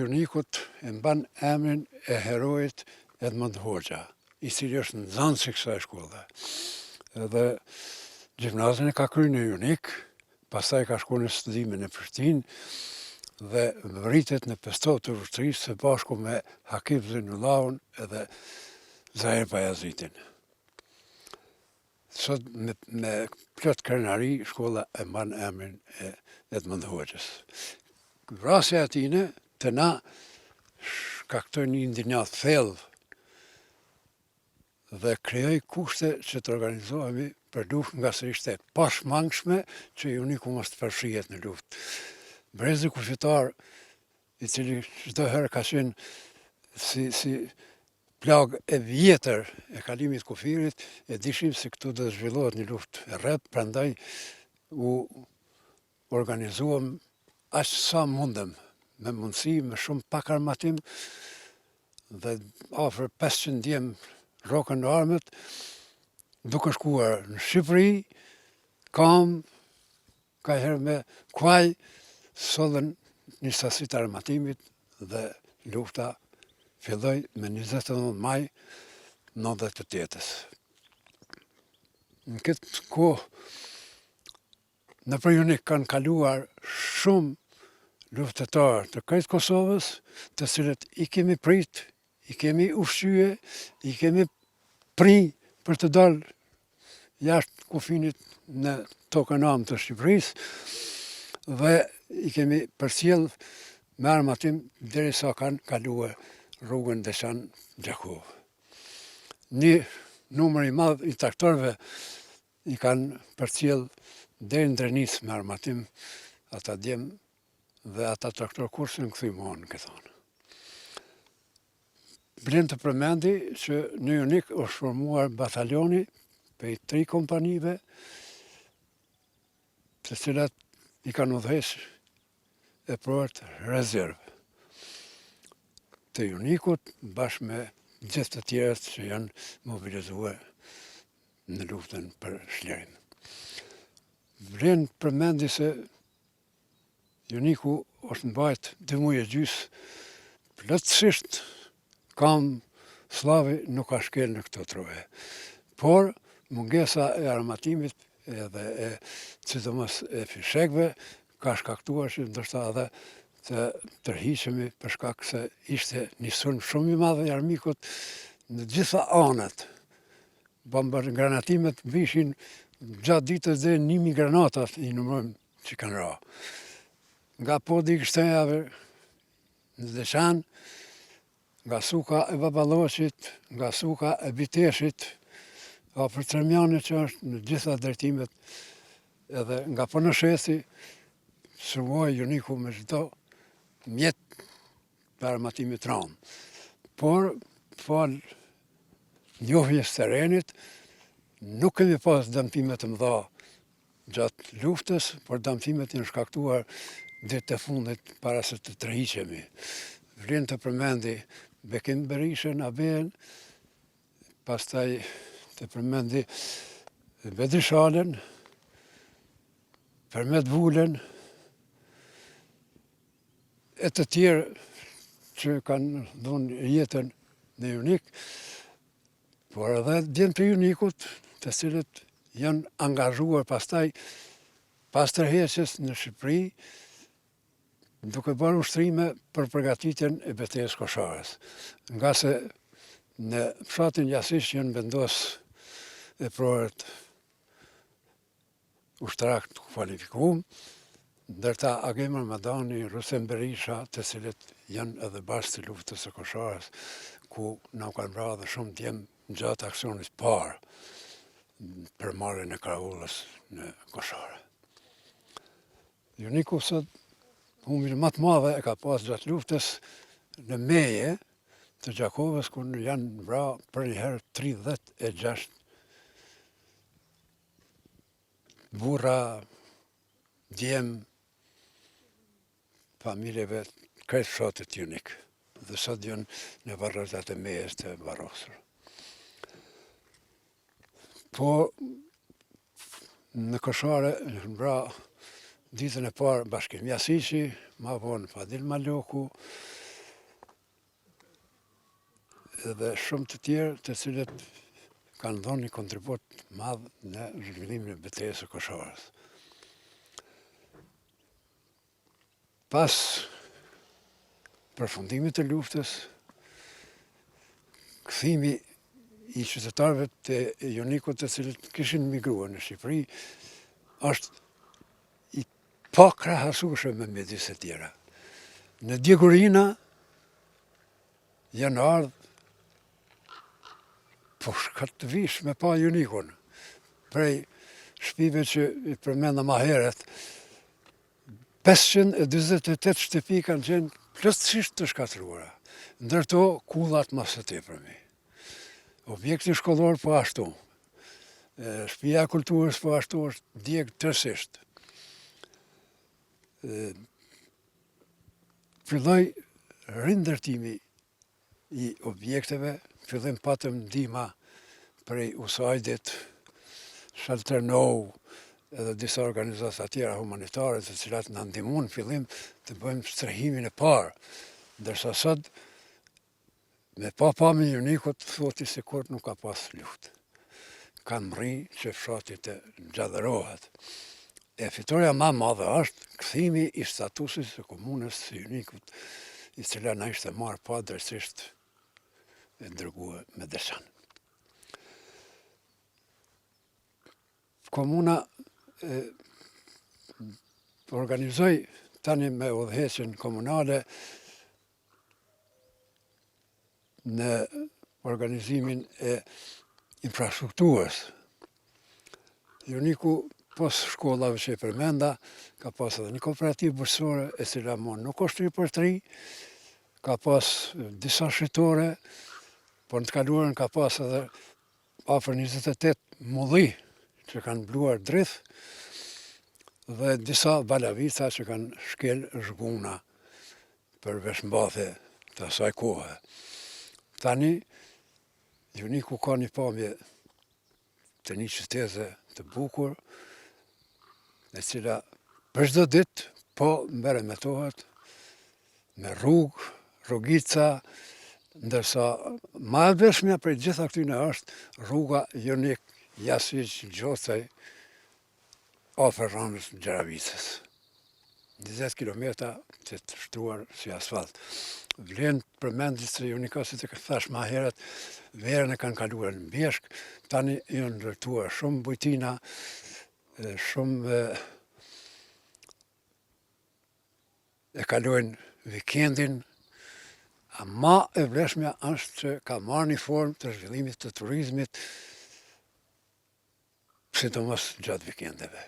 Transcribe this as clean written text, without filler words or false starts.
Junikut e mban emrin e herojit Edmund Hoxha, i cili është nxënës i kësaj shkolle. Edhe gjimnazin e ka kryer në Junik, pastaj ka shkuar në studime në Prishtinë dhe vritet në pestov të ushtrisë së bashku me Hakif Zainullahun edhe Zahir Bajazitin. Sot me plot krenari shkolla e mban emrin e Edmund Hoxhës. Vrasja e tij të na shkaktoi një indignat thellë dhe krijoi kushte që të organizohemi për luftë nga se ishte pashmangshme që Juniku mos të përfshihet në luftë. Brezi kufitar, i cili çdo herë ka qenë si plagë e vjetër e kalimit kufirit, e dishim se këtu do të zhvillohet një luftë e rreth, prandaj u organizuam aq sa mundem, me mundësi, me shumë pak armatim dhe afër 500 djem rrokën në armët, duke shkuar në Shqipëri, kam, ka herë me kuaj, sollën një sasi të armatimit dhe lufta filloi me 29 maj 98-s. Në këtë kohë, nëpër Junik kanë kaluar shumë luftëtarë të krejt Kosovës, të cilët i kemi prit, i kemi ushqye, i kemi pri për të dalë jashtë kufinit në tokën amë të Shqipërisë dhe i kemi përcjell me armatim derisa kanë kaluar rrugën Deçan-Gjakov. Një numër i madh i traktorëve i kanë përcjell deri në Drenicë me armatim ata djem dhe ata traktor kurse në kthy mohon këtë thonë. Blen të përmendi që në Junik është formuar batalioni prej 3 kompanive, të cilat i kanë udhëheqë e provat rezervë të Junikut bashkë me gjithë të tjerët që janë mobilizuar në luftën për Shlerin. Vlen përmendi se Juniku është mbajt 2 muaj e gjys, plotësisht kam slavi nuk ka shkel në këto troje. Por mungesa e armatimit edhe e sidomos e fishekëve ka shkaktuar që ndoshta edhe të tërhiqemi për shkak se ishte një sulm shumë i madh i armikut në gjitha anët. Granatimet vishin gjatë ditës dhe 1000 granata i numërojmë që kanë ra. Nga podi i Kështenjave në Deçan, nga suka e Baballoqit, nga suka e Biteshit, afër Tremjanit që është në gjitha drejtimet, edhe nga Ponëshesi, sulmoi Juniku me çdo mjet të armatimit ram. Por, fal njohjes së terrenit, nuk kemi pas dëmtime të mëdha gjatë luftës, por dëmtimet janë shkaktuar ditët e fundit para se të tërhiqemi. Vlen të përmendi Bekim Berishën, Aben, pastaj të përmendi Bedri Shalën, Fermet Vulen, e të tjerë që kanë dhënë jetën në Junik, por edhe djemt e Junikut, të cilët janë angazhuar pastaj pas tërheqjes në Shqipëri, duke bërë ushtrime për përgatitjen e betejës Kosharës. Nga se në fshatin Jasish janë vendos e prorët ushtrak të kualifikuar, ndërta Agim Ramadani, Rusem Berisha, të cilët janë edhe bashkë të luftës së Kosharës, ku na kanë vrarë dhe shumë djem gjatë aksionit parë për marrjen e Karavullës në Kosharë. Juniku sot humbin më të madhe e ka pas gjatë luftës në meje të Gjakovës, ku janë vrarë për një herë 36 burra, djem, familjeve krejt fshatit Junik. Dhe sot janë në varrezat e mejes të varrosur. Po, në Koshare në vrarë ditën e parë Bashkim Jasishi, ma vonë Fadil Maloku, edhe shumë të tjerë të cilët kanë dhënë një kontribut madh në zhvillimin e betejës së Koshorës. Pas përfundimit të luftës, kthimi i qytetarëve të Jonikut të cilët kishin migruar në Shqipëri është i pakrahasueshëm me mjedisë të tjera. Në Djegurina janë ardhur po shkat të vish me pa Jonikun. Prej shtëpive që i përmenda ma herët, 528 shtëpi kanë qenë plotësisht të shkatruara, ndërto kullat mas së tepërmi. Objekti shkollor po ashtu, shtëpia e kulturës po ashtu është djegë tërësisht. Filloi rindërtimi i objekteve, fillim patëm ndihma prej USAID-it, Shelter Now, edhe disa organizata tjera humanitare të cilat na ndihmuan në fillim të bëjmë strehimin e parë, ndërsa sot me pamjen e Jonikut thoti se kur nuk ka pas luftë. Kanë mri që fshati të gjallërohet. E fitoria më e madhe është kthimi i statusit së komunës së Jonikut, i cila na ishte marrë padrejtisht e dërguar me dëshan. Komuna organizoi tani me udhëheqjen komunale në organizimin e infrastrukturës. Joniku, pos shkollave që i përmenda, ka pas edhe një kooperativë bujqësore, e cila nuk është 3x3, ka pas disa shitore, por në të kaluarën ka pas edhe afër 28 mulli që kanë bluar drith, dhe disa balavica që kanë shkel zhguna për veshmbathje të asaj kohe. Tani, Joniku ka një pamje të një qytete të bukur, e cila për çdo ditë po mberemetohet me rrugë, rrugica, ndërsa ma e veshmja për gjitha këtyne është rruga Jonik Jasiq Gjocaj afër Ranës Gjeravicës. 20 kilometra të shtruar si asfalt. Vlen përmendjes se Jonika, si të thash ma herët, verën e kanë kaluar në Bjeshk, tani janë ndërtuar shumë bujtina, shumë e kalojnë vikendin, a ma e vlefshmja është që ka marrë një formë të zhvillimit të turizmit, sidomos gjatë vikendeve.